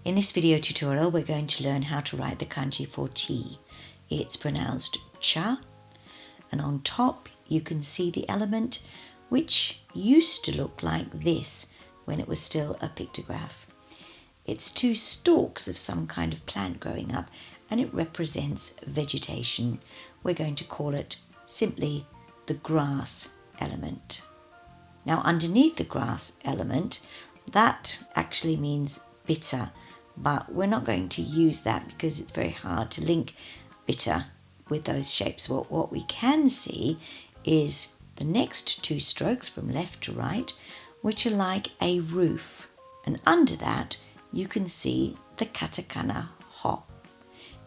In this video tutorial, we're going to learn how to write the kanji for tea. It's pronounced cha, and on top you can see the element which used to look like this when it was still a pictograph. It's two stalks of some kind of plant growing up, and it represents vegetation. We're going to call it simply the grass element. Now, underneath the grass element, that actually means bitter, but we're not going to use that because it's very hard to link bitter with those shapes. What we can see is the next two strokes from left to right, which are like a roof, and under that you can see the katakana ho.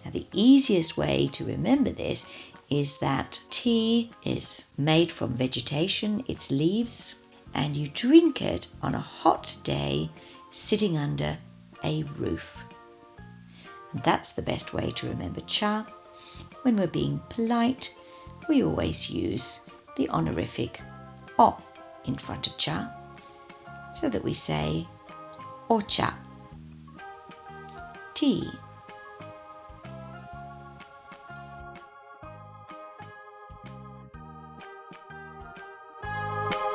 Now, the easiest way to remember this is that tea is made from vegetation, its leaves, and you drink it on a hot day sitting under a roof. And that's the best way to remember cha. When we're being polite, we always use the honorific o in front of cha, so that we say ocha, tea.